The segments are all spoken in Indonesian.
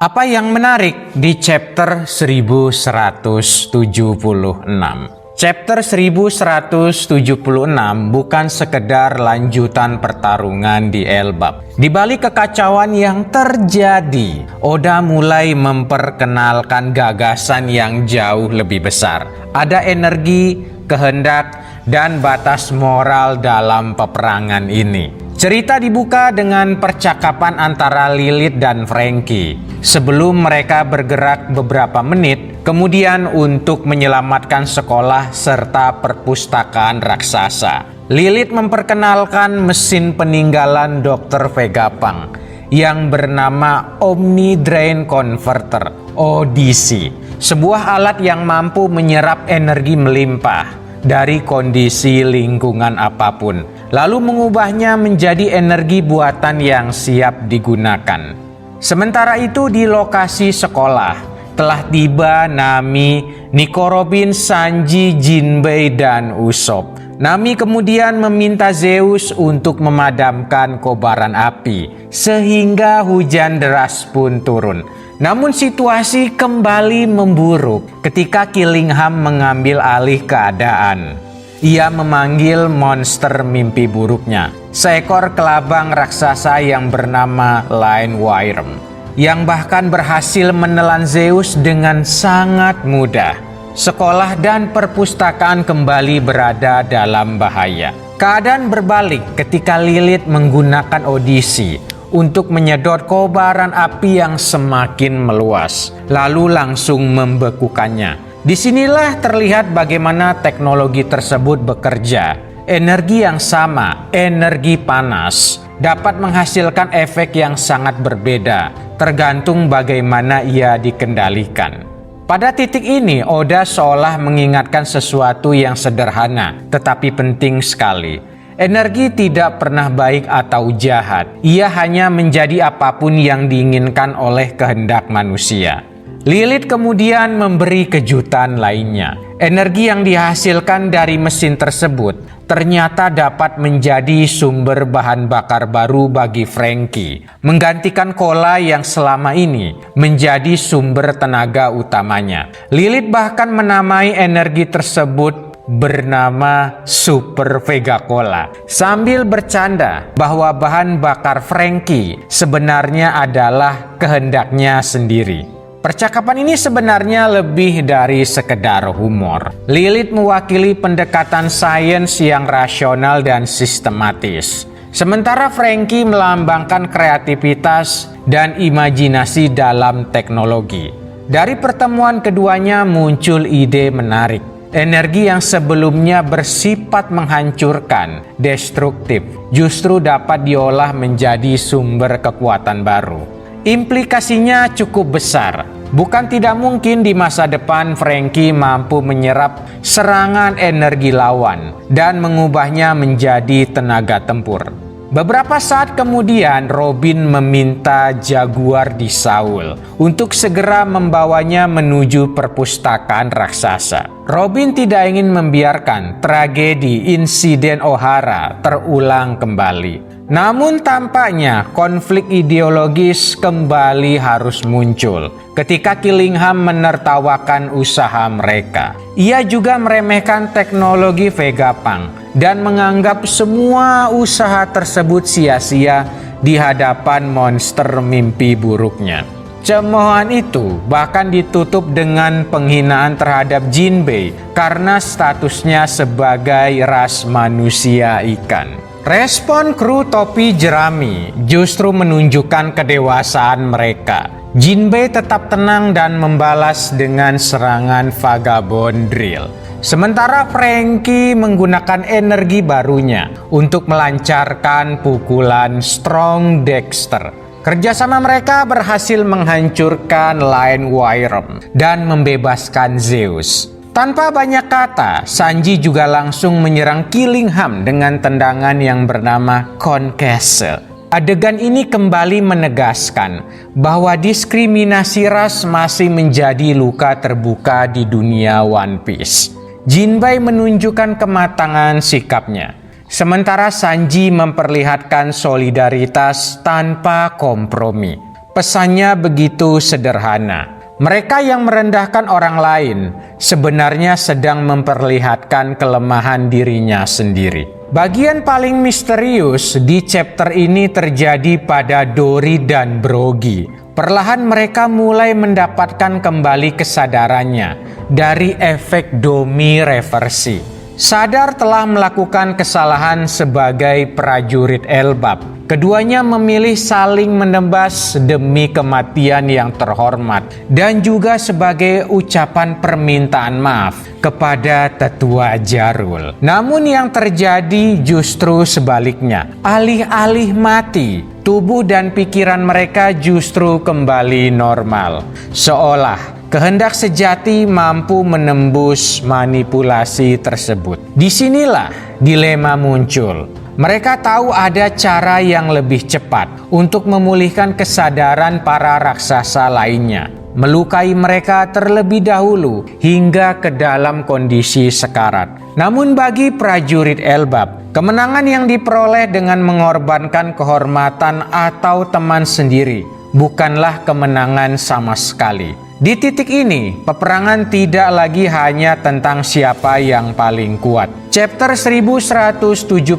Apa yang menarik di chapter 1176? Chapter 1176 bukan sekedar lanjutan pertarungan di Elbap. Di balik kekacauan yang terjadi, Oda mulai memperkenalkan gagasan yang jauh lebih besar. Ada energi, kehendak, dan batas moral dalam peperangan ini. Cerita dibuka dengan percakapan antara Lilith dan Franky sebelum mereka bergerak beberapa menit kemudian untuk menyelamatkan sekolah serta perpustakaan raksasa. Lilith memperkenalkan mesin peninggalan Dr. Vegapunk yang bernama Omni Drain Converter (ODC), sebuah alat yang mampu menyerap energi melimpah dari kondisi lingkungan apapun, lalu mengubahnya menjadi energi buatan yang siap digunakan. Sementara itu di lokasi sekolah, telah tiba Nami, Nico Robin, Sanji, Jinbei, dan Usopp. Nami kemudian meminta Zeus untuk memadamkan kobaran api, sehingga hujan deras pun turun. Namun situasi kembali memburuk ketika Killingham mengambil alih keadaan. Ia memanggil monster mimpi buruknya, seekor kelabang raksasa yang bernama Line Wyrm, yang bahkan berhasil menelan Zeus dengan sangat mudah. Sekolah dan perpustakaan kembali berada dalam bahaya. Keadaan berbalik ketika Lilith menggunakan Odyssey untuk menyedot kobaran api yang semakin meluas, lalu langsung membekukannya. Disinilah terlihat bagaimana teknologi tersebut bekerja. Energi yang sama, energi panas, dapat menghasilkan efek yang sangat berbeda, tergantung bagaimana ia dikendalikan. Pada titik ini, Oda seolah mengingatkan sesuatu yang sederhana, tetapi penting sekali. Energi tidak pernah baik atau jahat. Ia hanya menjadi apapun yang diinginkan oleh kehendak manusia. Lilith kemudian memberi kejutan lainnya. Energi yang dihasilkan dari mesin tersebut ternyata dapat menjadi sumber bahan bakar baru bagi Franky, menggantikan Kola yang selama ini menjadi sumber tenaga utamanya. Lilith bahkan menamai energi tersebut bernama Super Vega Cola, sambil bercanda bahwa bahan bakar Franky sebenarnya adalah kehendaknya sendiri. Percakapan ini sebenarnya lebih dari sekedar humor. Lilith mewakili pendekatan sains yang rasional dan sistematis, sementara Franky melambangkan kreativitas dan imajinasi dalam teknologi. Dari pertemuan keduanya muncul ide menarik. Energi yang sebelumnya bersifat menghancurkan, destruktif, justru dapat diolah menjadi sumber kekuatan baru. Implikasinya cukup besar. Bukan tidak mungkin di masa depan Franky mampu menyerap serangan energi lawan dan mengubahnya menjadi tenaga tempur. Beberapa saat kemudian Robin meminta Jaguar di Saul untuk segera membawanya menuju perpustakaan raksasa. Robin tidak ingin membiarkan tragedi insiden Ohara terulang kembali. Namun tampaknya konflik ideologis kembali harus muncul ketika Killingham menertawakan usaha mereka. Ia juga meremehkan teknologi Vegapunk dan menganggap semua usaha tersebut sia-sia di hadapan monster mimpi buruknya. Cemoohan itu bahkan ditutup dengan penghinaan terhadap Jinbei karena statusnya sebagai ras manusia ikan. Respon kru topi jerami justru menunjukkan kedewasaan mereka. Jinbei tetap tenang dan membalas dengan serangan Vagabond Drill. Sementara Franky menggunakan energi barunya untuk melancarkan pukulan Strong Dexter. Kerjasama mereka berhasil menghancurkan Line Wyrm dan membebaskan Zeus. Tanpa banyak kata, Sanji juga langsung menyerang Killingham dengan tendangan yang bernama Concastle. Adegan ini kembali menegaskan bahwa diskriminasi ras masih menjadi luka terbuka di dunia One Piece. Jinbei menunjukkan kematangan sikapnya, sementara Sanji memperlihatkan solidaritas tanpa kompromi. Pesannya begitu sederhana. Mereka yang merendahkan orang lain sebenarnya sedang memperlihatkan kelemahan dirinya sendiri. Bagian paling misterius di chapter ini terjadi pada Dory dan Broggy. Perlahan mereka mulai mendapatkan kembali kesadarannya dari efek domi reversi. Sadar telah melakukan kesalahan sebagai prajurit Elbap, keduanya memilih saling menebas demi kematian yang terhormat dan juga sebagai ucapan permintaan maaf kepada tetua Jarul. Namun yang terjadi justru sebaliknya. Alih-alih mati, tubuh dan pikiran mereka justru kembali normal. Seolah kehendak sejati mampu menembus manipulasi tersebut. Disinilah dilema muncul. Mereka tahu ada cara yang lebih cepat untuk memulihkan kesadaran para raksasa lainnya, melukai mereka terlebih dahulu hingga ke dalam kondisi sekarat. Namun bagi prajurit Elbap, kemenangan yang diperoleh dengan mengorbankan kehormatan atau teman sendiri bukanlah kemenangan sama sekali. Di titik ini, peperangan tidak lagi hanya tentang siapa yang paling kuat. Chapter 1176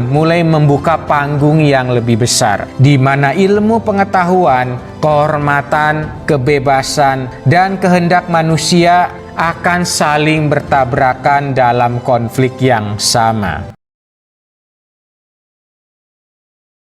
mulai membuka panggung yang lebih besar, di mana ilmu pengetahuan, kehormatan, kebebasan, dan kehendak manusia akan saling bertabrakan dalam konflik yang sama.